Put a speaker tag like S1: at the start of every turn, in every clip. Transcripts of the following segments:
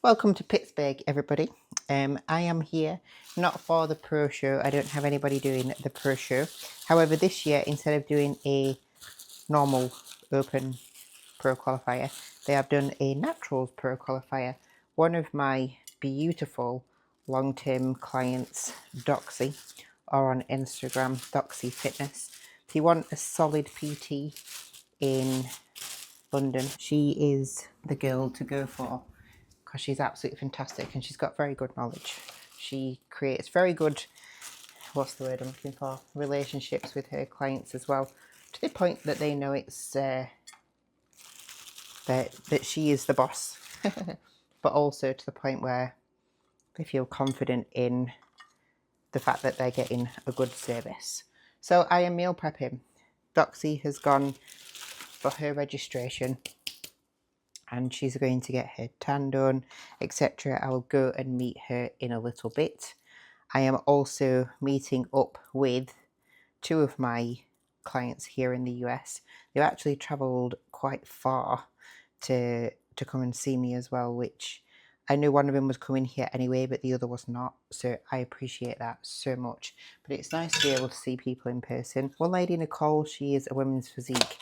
S1: Welcome to Pittsburgh, everybody. I am here not for the pro show. I don't have anybody doing the pro show. However, this year, instead of doing a normal open pro qualifier, they have done a naturals pro qualifier. One of my beautiful long-term clients, Doxie, are on Instagram, Doxie Fitness. If you want a solid PT in London, she is the girl to go for, because she's absolutely fantastic and she's got very good knowledge. She creates very good, what's the word I'm looking for, relationships with her clients as well, to the point that they know it's that she is the boss, but also to the point where they feel confident in the fact that they're getting a good service. So I am meal prepping. Doxie has gone for her registration and she's going to get her tan done, etc. I will go and meet her in a little bit. I am also meeting up with two of my clients here in the US. They've actually travelled quite far to come and see me as well, which I knew one of them was coming here anyway, but the other was not. So I appreciate that so much. But it's nice to be able to see people in person. One lady, Nicole, she is a women's physique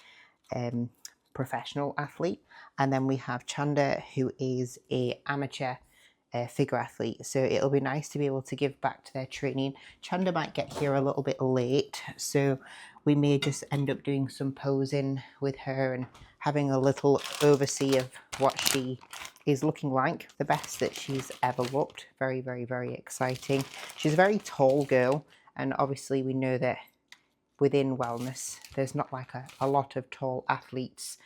S1: professional athlete, and then we have Chanda, who is a amateur figure athlete. So it'll be nice to be able to give back to their training. Chanda might get here a little bit late, so we may just end up doing some posing with her and having a little oversee of what she is looking like. The best that she's ever looked. Very, very, very exciting. She's a very tall girl, and obviously we know that within wellness there's not like a lot of tall athletes,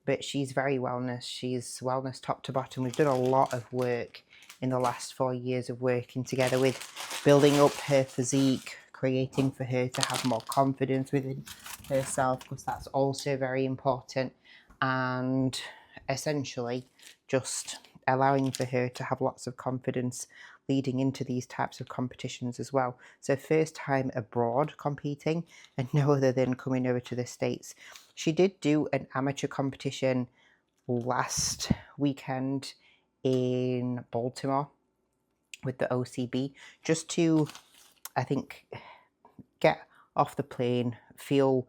S1: but she's very wellness. She's wellness top to bottom. We've done a lot of work in the last 4 years of working together with building up her physique, creating for her to have more confidence within herself, because that's also very important, and essentially just allowing for her to have lots of confidence leading into these types of competitions as well. So first time abroad competing, and no other than coming over to the States. She did do an amateur competition last weekend in Baltimore with the OCB, just to, I think, get off the plane, feel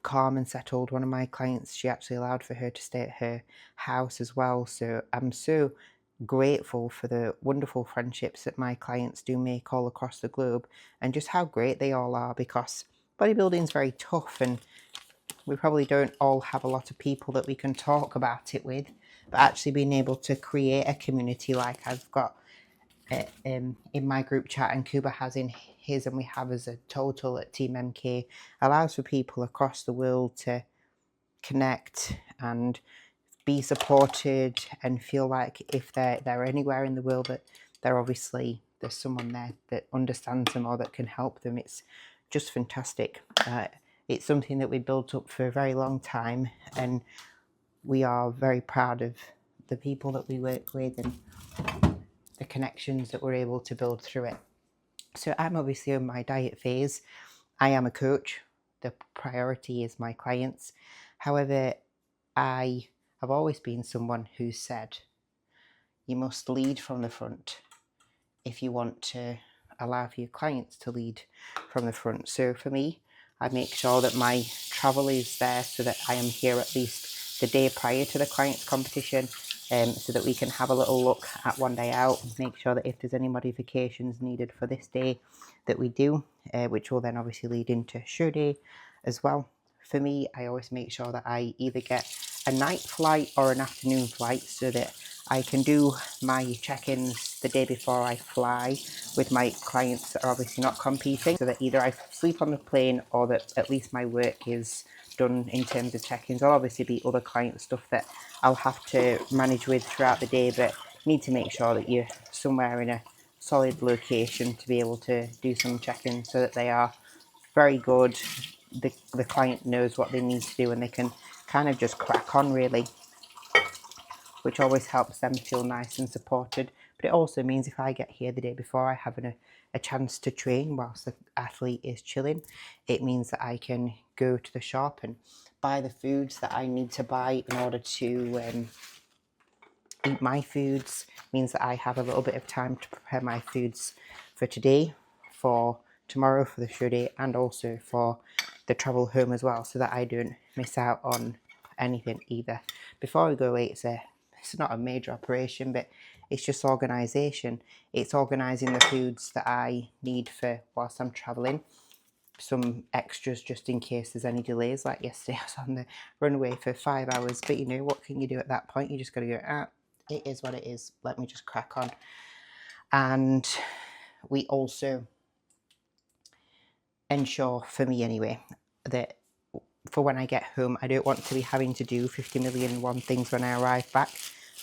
S1: calm and settled. One of my clients, she actually allowed for her to stay at her house as well. So I'm so grateful for the wonderful friendships that my clients do make all across the globe, and just how great they all are, because bodybuilding is very tough and we probably don't all have a lot of people that we can talk about it with, but actually being able to create a community like I've got in my group chat and Kuba has in his, and we have as a total at Team MK, allows for people across the world to connect and be supported and feel like if they're anywhere in the world that there's someone there that understands them or that can help them. It's just fantastic. It's something that we built up for a very long time, and we are very proud of the people that we work with and the connections that we're able to build through it. So I'm obviously in my diet phase. I am a coach. The priority is my clients. However, I have always been someone who said you must lead from the front if you want to allow for your clients to lead from the front. So for me, I make sure that my travel is there so that I am here at least the day prior to the client's competition, so that we can have a little look at one day out, make sure that if there's any modifications needed for this day that we do, which will then obviously lead into show day as well. For me, I always make sure that I either get a night flight or an afternoon flight so that I can do my check-ins the day before I fly with my clients that are obviously not competing, so that either I sleep on the plane or that at least my work is done in terms of check-ins. There'll obviously be other client stuff that I'll have to manage with throughout the day, but you need to make sure that you're somewhere in a solid location to be able to do some check-ins so that they are very good. The client knows what they need to do and they can kind of just crack on, really, which always helps them feel nice and supported. But it also means if I get here the day before, I have a chance to train whilst the athlete is chilling. It means that I can go to the shop and buy the foods that I need to buy in order to eat my foods, means that I have a little bit of time to prepare my foods for today, for tomorrow, for the show day, and also for the travel home as well, so that I don't miss out on anything either. Before we go away, it's not a major operation, but it's just organisation. It's organising the foods that I need for whilst I'm travelling. Some extras just in case there's any delays, like yesterday I was on the runway for 5 hours, but you know, what can you do at that point? You just got to go, it is what it is, let me just crack on. And we also ensure, for me anyway, that for when I get home, I don't want to be having to do 50 million and one things when I arrive back.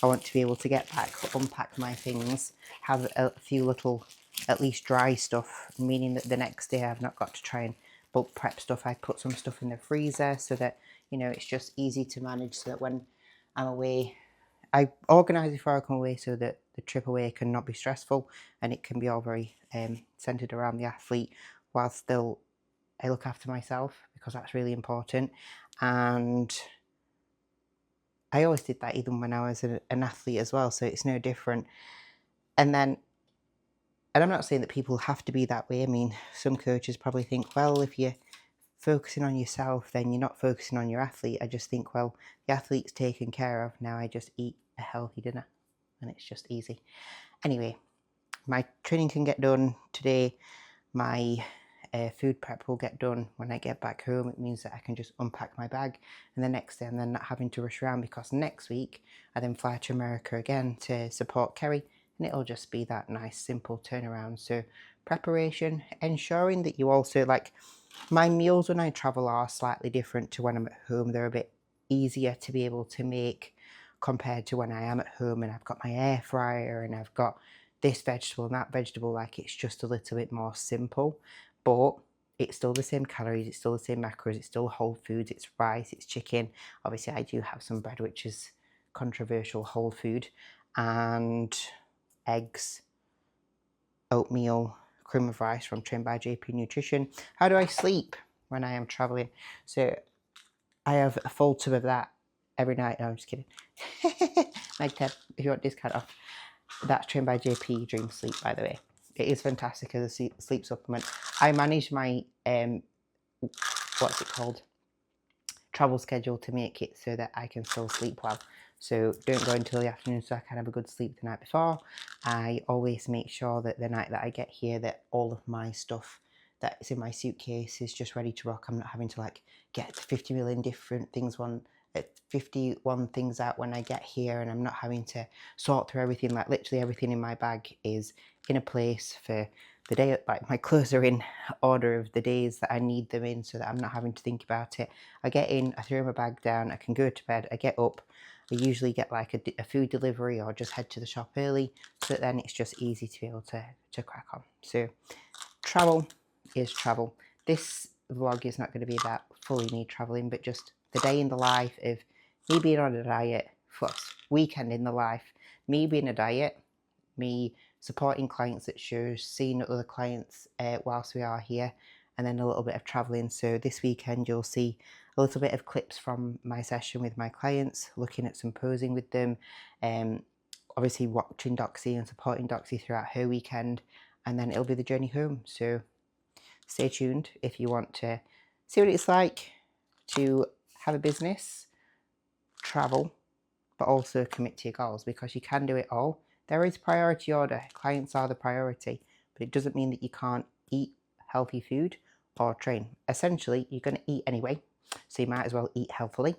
S1: I want to be able to get back, unpack my things, have a few little, at least dry stuff, meaning that the next day I've not got to try and bulk prep stuff. I put some stuff in the freezer so that, you know, it's just easy to manage, so that when I'm away, I organise before I come away so that the trip away can not be stressful, and it can be all very centred around the athlete, while still I look after myself, because that's really important. And I always did that even when I was an athlete as well, so it's no different. And I'm not saying that people have to be that way. I mean, some coaches probably think, well, if you're focusing on yourself, then you're not focusing on your athlete. I just think, well, the athlete's taken care of. Now I just eat a healthy dinner, and it's just easy. Anyway, my training can get done today. My food prep will get done when I get back home. It means that I can just unpack my bag, and the next day I'm then not having to rush around, because next week I then fly to America again to support Kerry, and it'll just be that nice simple turnaround. So preparation, ensuring that you also, like, my meals when I travel are slightly different to when I'm at home. They're a bit easier to be able to make compared to when I am at home and I've got my air fryer and I've got this vegetable and that vegetable. Like, it's just a little bit more simple, but it's still the same calories, it's still the same macros, it's still whole foods, it's rice, it's chicken. Obviously I do have some bread, which is controversial whole food, and eggs, oatmeal, cream of rice from Trained by JP Nutrition. How do I sleep when I am traveling? So I have a full tub of that every night. No, I'm just kidding. Like Ted, if you want discount off, that's Trained by JP Dream Sleep, by the way. It is fantastic as a sleep supplement. I manage my what's it called, travel schedule to make it so that I can still sleep well. So don't go until the afternoon so I can have a good sleep the night before. I always make sure that the night that I get here, that all of my stuff that is in my suitcase is just ready to rock. I'm not having to like get 50 million different things 51 things out when I get here, and I'm not having to sort through everything. Like, literally everything in my bag is in a place for the day. Like, my clothes are in order of the days that I need them in, so that I'm not having to think about it. I get in, I throw my bag down, I can go to bed, I get up, I usually get like a food delivery or just head to the shop early, so that then it's just easy to be able to crack on. So travel is travel. This vlog is not going to be about fully me traveling, but just the day in the life of me being on a diet, plus weekend in the life, me being a diet, me supporting clients at shows, seeing other clients whilst we are here, and then a little bit of traveling. So this weekend you'll see a little bit of clips from my session with my clients, looking at some posing with them, obviously watching Doxie and supporting Doxie throughout her weekend, and then it'll be the journey home. So stay tuned if you want to see what it's like to have a business, travel, but also commit to your goals, because you can do it all. There is priority order. Clients are the priority, but it doesn't mean that you can't eat healthy food or train. Essentially, you're going to eat anyway, so you might as well eat healthily.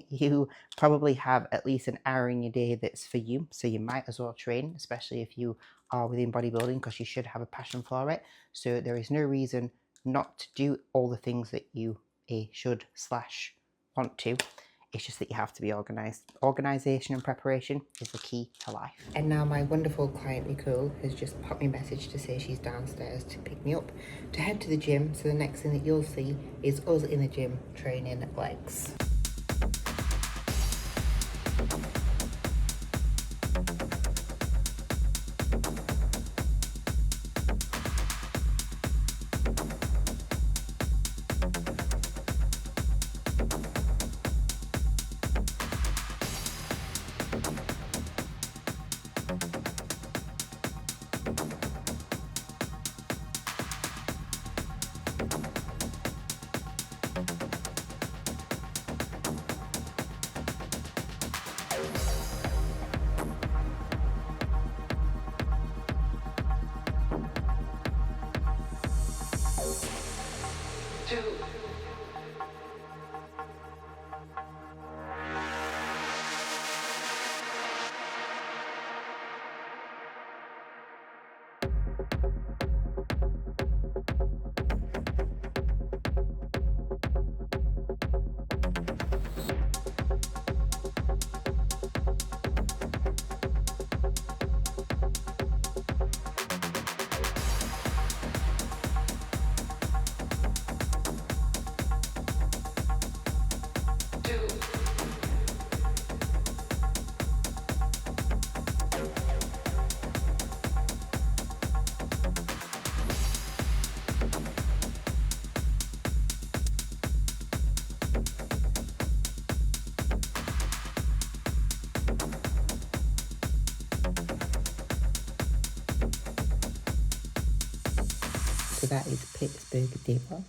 S1: You probably have at least an hour in your day that's for you, so you might as well train, especially if you are within bodybuilding, because you should have a passion for it. So there is no reason not to do all the things that you should / want to. It's just that you have to be organised. Organisation and preparation is the key to life. And now my wonderful client Nicole has just popped me a message to say she's downstairs to pick me up to head to the gym. So the next thing that you'll see is us in the gym training legs. So that is Pittsburgh day one.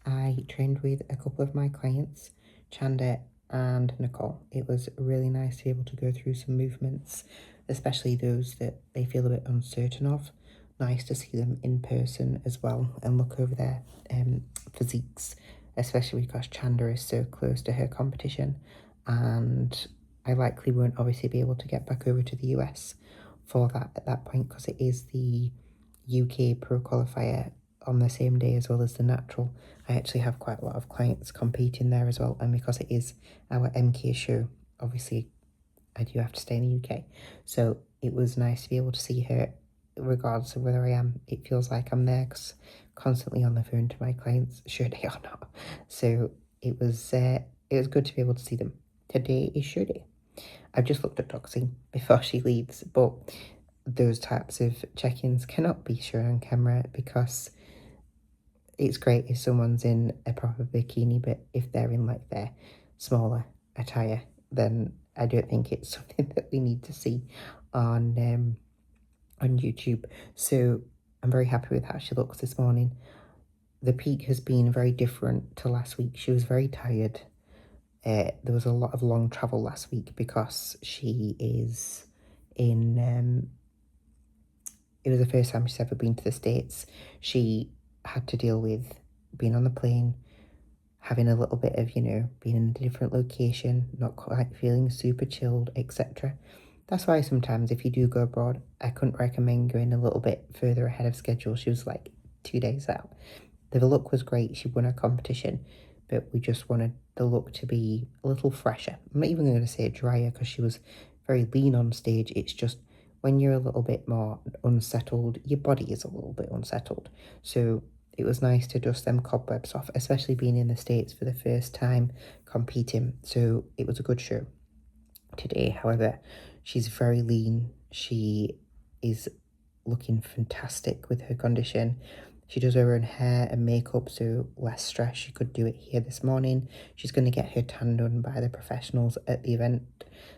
S1: I trained with a couple of my clients, Chanda and Nicole. It was really nice to be able to go through some movements, especially those that they feel a bit uncertain of. Nice to see them in person as well and look over their physiques, especially because Chanda is so close to her competition, and I likely won't obviously be able to get back over to the US for that at that point, because it is the UK Pro Qualifier on the same day as well as the natural. I actually have quite a lot of clients competing there as well, and because it is our MK show, obviously I do have to stay in the UK. So it was nice to be able to see her regardless of whether I am. It feels like I'm there because constantly on the phone to my clients, show day or not. So it was good to be able to see them. Today is show day. I've just looked at Doxie before she leaves, but those types of check-ins cannot be shown on camera because it's great if someone's in a proper bikini, but if they're in like their smaller attire, then I don't think it's something that we need to see on YouTube. So I'm very happy with how she looks this morning. The peak has been very different to last week. She was very tired. There was a lot of long travel last week because she is in it was the first time she's ever been to the States. She had to deal with being on the plane, having a little bit of, being in a different location, not quite feeling super chilled, etc. That's why sometimes if you do go abroad, I couldn't recommend going a little bit further ahead of schedule. She was like 2 days out. The look was great. She won a competition, but we just wanted the look to be a little fresher. I'm not even going to say drier because she was very lean on stage. It's just when you're a little bit more unsettled, your body is a little bit unsettled. So it was nice to dust them cobwebs off, especially being in the States for the first time competing. So it was a good show. Today, however, she's very lean. She is looking fantastic with her condition. She does her own hair and makeup, so less stress. She could do it here this morning. She's going to get her tan done by the professionals at the event.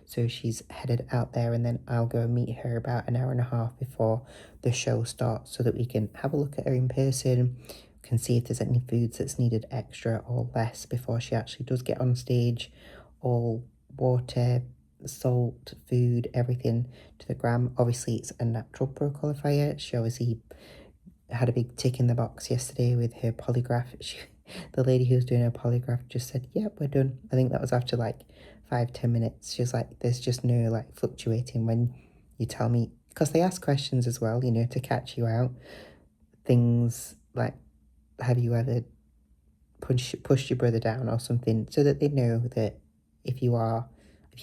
S1: So she's headed out there, and then I'll go and meet her about an hour and a half before the show starts so that we can have a look at her in person, can see if there's any foods that's needed extra or less before she actually does get on stage. All water, salt, food, everything to the gram. Obviously, it's a natural pro qualifier. She obviously had a big tick in the box yesterday with her polygraph. The lady who was doing her polygraph just said, yep, we're done. I think that was after like 5-10 minutes. She was like, there's just no like fluctuating when you tell me, because they ask questions as well, to catch you out. Things like, have you ever pushed your brother down or something, so that they know that if you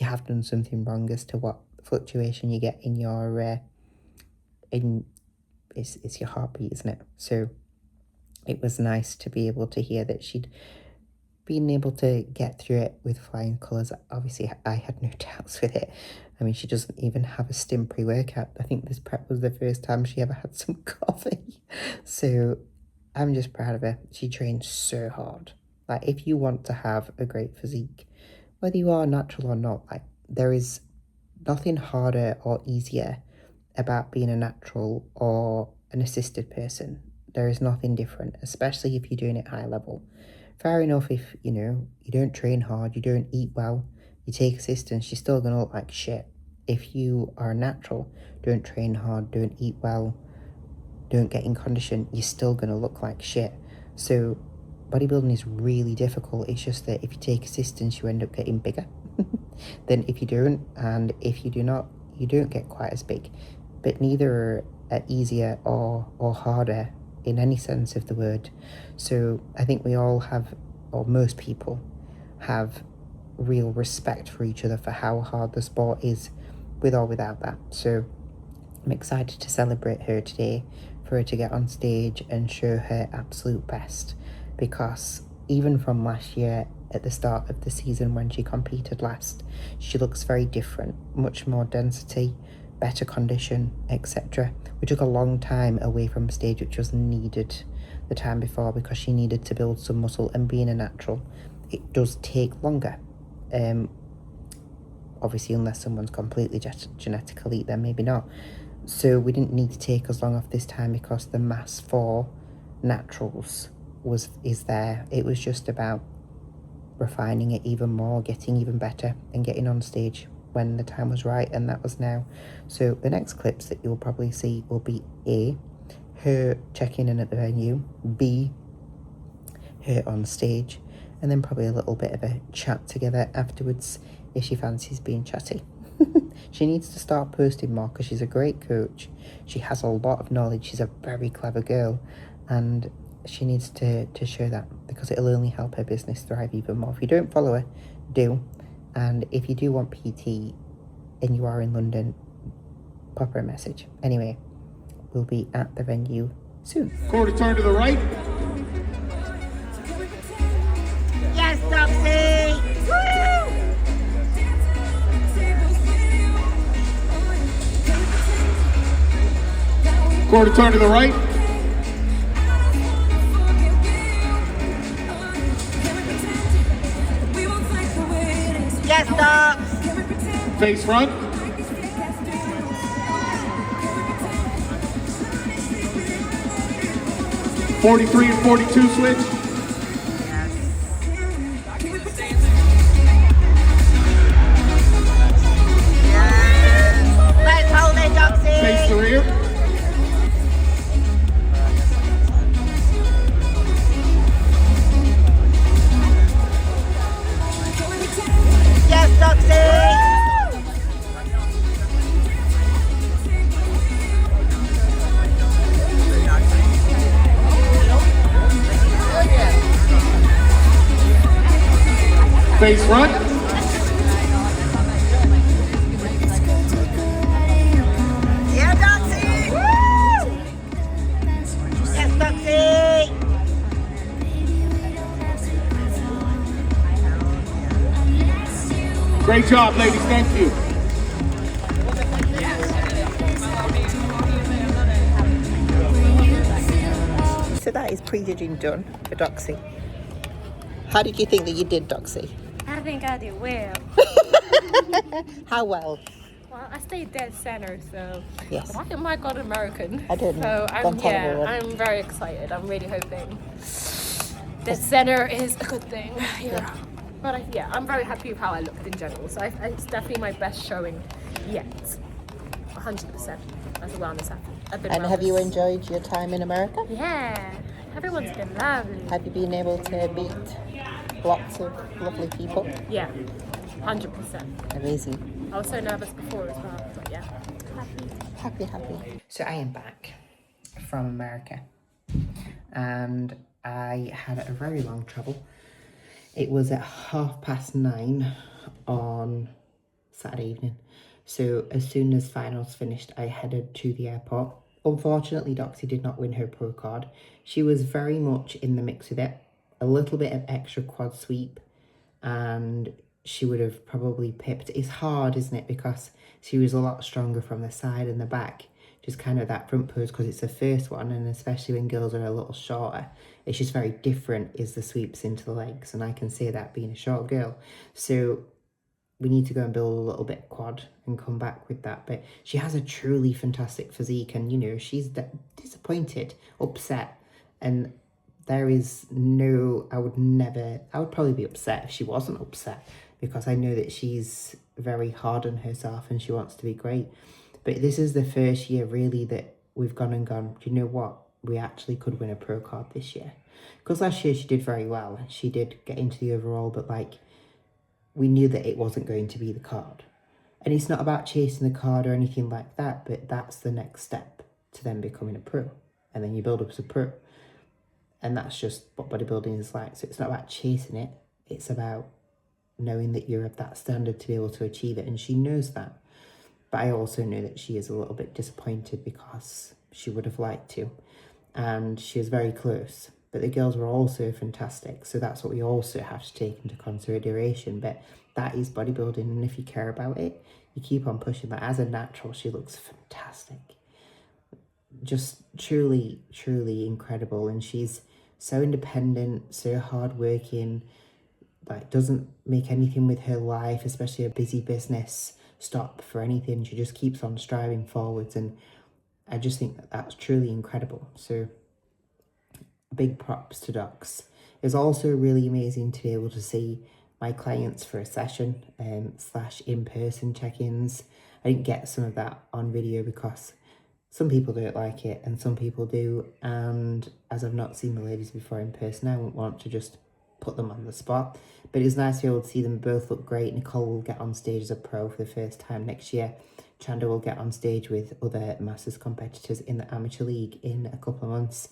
S1: have done something wrong as to what fluctuation you get in your it's your heartbeat, isn't it? So it was nice to be able to hear that she'd been able to get through it with flying colours. Obviously, I had no doubts with it. I mean, she doesn't even have a stim pre-workout. I think this prep was the first time she ever had some coffee. So I'm just proud of her. She trained so hard. Like, if you want to have a great physique, whether you are natural or not, like, there is nothing harder or easier about being a natural or an assisted person. There is nothing different, especially if you're doing it high level. Fair enough if, you don't train hard, you don't eat well, you take assistance, you're still going to look like shit. If you are a natural, don't train hard, don't eat well, don't get in condition, you're still going to look like shit. So bodybuilding is really difficult. It's just that if you take assistance, you end up getting bigger than if you don't. And if you do not, you don't get quite as big. But neither are easier or harder in any sense of the word. So I think we all have, or most people have, real respect for each other for how hard the sport is, with or without that. So I'm excited to celebrate her today, for her to get on stage and show her absolute best, because even from last year at the start of the season when she competed last, she looks very different, much more density, better condition, etc. We took a long time away from stage, which was needed the time before, because she needed to build some muscle, and being a natural, it does take longer. Obviously, unless someone's completely genetic elite, then maybe not. So we didn't need to take as long off this time, because the mass for naturals is there. It was just about refining it even more, getting even better, and getting on stage when the time was right, and that was now. So the next clips that you'll probably see will be A, her checking in at the venue, B, her on stage, and then probably a little bit of a chat together afterwards if she fancies being chatty. She needs to start posting more, because she's a great coach. She has a lot of knowledge. She's a very clever girl, and she needs to show that, because it'll only help her business thrive even more. If you don't follow her, do. And if you do want PT and you are in London, pop her a message. Anyway, we'll be at the venue soon.
S2: Quarter turn to the right.
S1: Yes, Doxie! Woo!
S2: Quarter turn to the right.
S1: Yes, Dox!
S2: Face front.
S1: Yes.
S2: 43 and 42 switch.
S1: Yes. Let's hold it, Doxie!
S2: Face the rear.
S1: Yes, Doxie!
S2: Face front.
S1: Yeah, Doxie! Woo! Yes, Doxie!
S2: Great job, ladies. Thank you.
S1: So that is pre-judging done for Doxie. How did you think that you did, Doxie?
S3: I think I did well.
S1: How well?
S3: Well, I stayed dead center, so
S1: Yes.
S3: I might go to American.
S1: I didn't.
S3: So
S1: Don't tell everyone.
S3: I'm very excited. I'm really hoping dead center is a good thing. Yeah. But I'm very happy with how I looked in general. So it's definitely my best showing yet. 100% as a wellness athlete.
S1: And have you enjoyed your time in America?
S3: Yeah. Everyone's been lovely.
S1: Have you been able to meet lots of lovely people?
S3: Yeah. 100%.
S1: Amazing.
S3: I was so nervous before as well, but yeah.
S1: Happy. So I am back from America, and I had a very long travel. It was at 9:30 on Saturday evening. So as soon as finals finished, I headed to the airport. Unfortunately, Doxie did not win her pro card. She was very much in the mix with it. A little bit of extra quad sweep, and she would have probably pipped. It's hard, isn't it? Because she was a lot stronger from the side and the back. Just kind of that front pose, because it's the first one, and especially when girls are a little shorter, it's just very different is the sweeps into the legs, and I can say that being a short girl. So we need to go and build a little bit quad and come back with that. But she has a truly fantastic physique, and you know, she's disappointed, upset, and there is no, I would probably be upset if she wasn't upset, because I know that she's very hard on herself and she wants to be great. But this is the first year really that we've gone. Do you know what? we actually could win a pro card this year. Because last year she did very well. She did get into the overall, but like, we knew that it wasn't going to be the card. And it's not about chasing the card or anything like that, but that's the next step to then becoming a pro. And then you build up as a pro. And that's just what bodybuilding is like. So it's not about chasing it. It's about knowing that you're of that standard to be able to achieve it. And she knows that. But I also know that she is a little bit disappointed because she would have liked to. And she was very close. But the girls were also fantastic. So that's what we also have to take into consideration. But that is bodybuilding. And if you care about it, you keep on pushing that. As a natural, she looks fantastic. Just truly, truly incredible. And she's so independent, so hardworking, like doesn't make anything with her life, especially a busy business, stop for anything. She just keeps on striving forwards, and I just think that that's truly incredible. So big props to Dox. It was also really amazing to be able to see my clients for a session / in-person check-ins. I didn't get some of that on video because some people don't like it and some people do, and as I've not seen the ladies before in person, I won't want to just put them on the spot. But it was nice to be able to see them both look great. Nicole will get on stage as a pro for the first time next year. Chanda will get on stage with other Masters competitors in the Amateur League in a couple of months.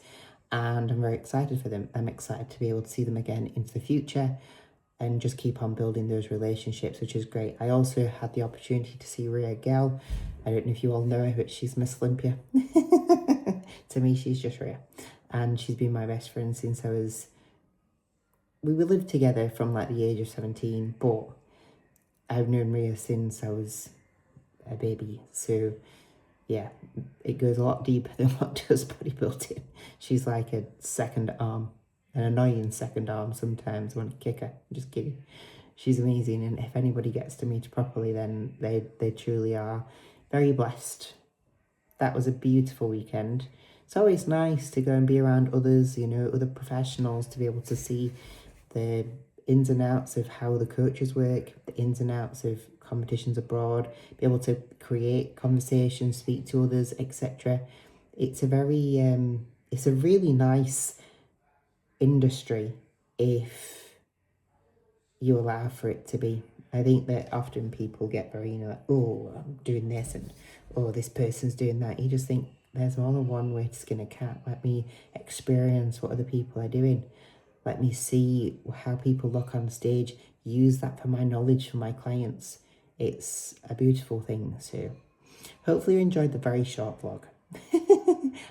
S1: And I'm very excited for them. I'm excited to be able to see them again into the future and just keep on building those relationships, which is great. I also had the opportunity to see Rhea Gell. I don't know if you all know her, but she's Miss Olympia. To me, she's just Rhea. And she's been my best friend since we lived together from like the age of 17, but I've known Rhea since I was a baby. So yeah, it goes a lot deeper than what does bodybuilding. She's like a second arm, an annoying second arm sometimes when I kick her. I'm just kidding. She's amazing, and if anybody gets to meet her properly, then they truly are very blessed. That was a beautiful weekend. It's always nice to go and be around others, you know, other professionals, to be able to see the ins and outs of how the coaches work, the ins and outs of competitions abroad, be able to create conversations, speak to others, etc. It's a really nice industry if you allow for it to be. I think that often people get very, like, oh, I'm doing this, and oh, this person's doing that. You just think there's more than one way to skin a cat. Let me experience what other people are doing. Let me see how people look on stage, use that for my knowledge for my clients. It's a beautiful thing. So hopefully you enjoyed the very short vlog.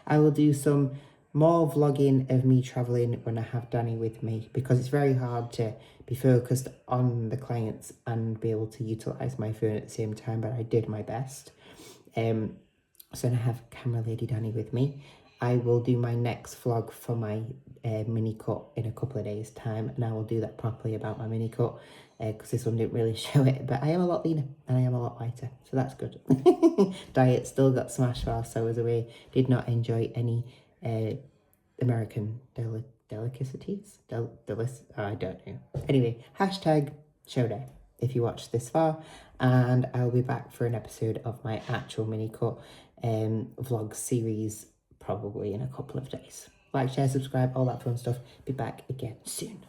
S1: I will do some more vlogging of me traveling when I have Danny with me, because it's very hard to be focused on the clients and be able to utilize my phone at the same time, but I did my best. So I have camera lady Danny with me. I will do my next vlog for my mini cut in a couple of days time, and I will do that properly about my mini cut, because this one didn't really show it, but I am a lot leaner and I am a lot lighter, so that's good. Diet still got smashed whilst I was away. Did not enjoy any American delicacies. I don't know. Anyway, hashtag show day if you watched this far, and I'll be back for an episode of my actual mini cut vlog series probably in a couple of days. Like, share, subscribe, all that fun stuff. Be back again soon.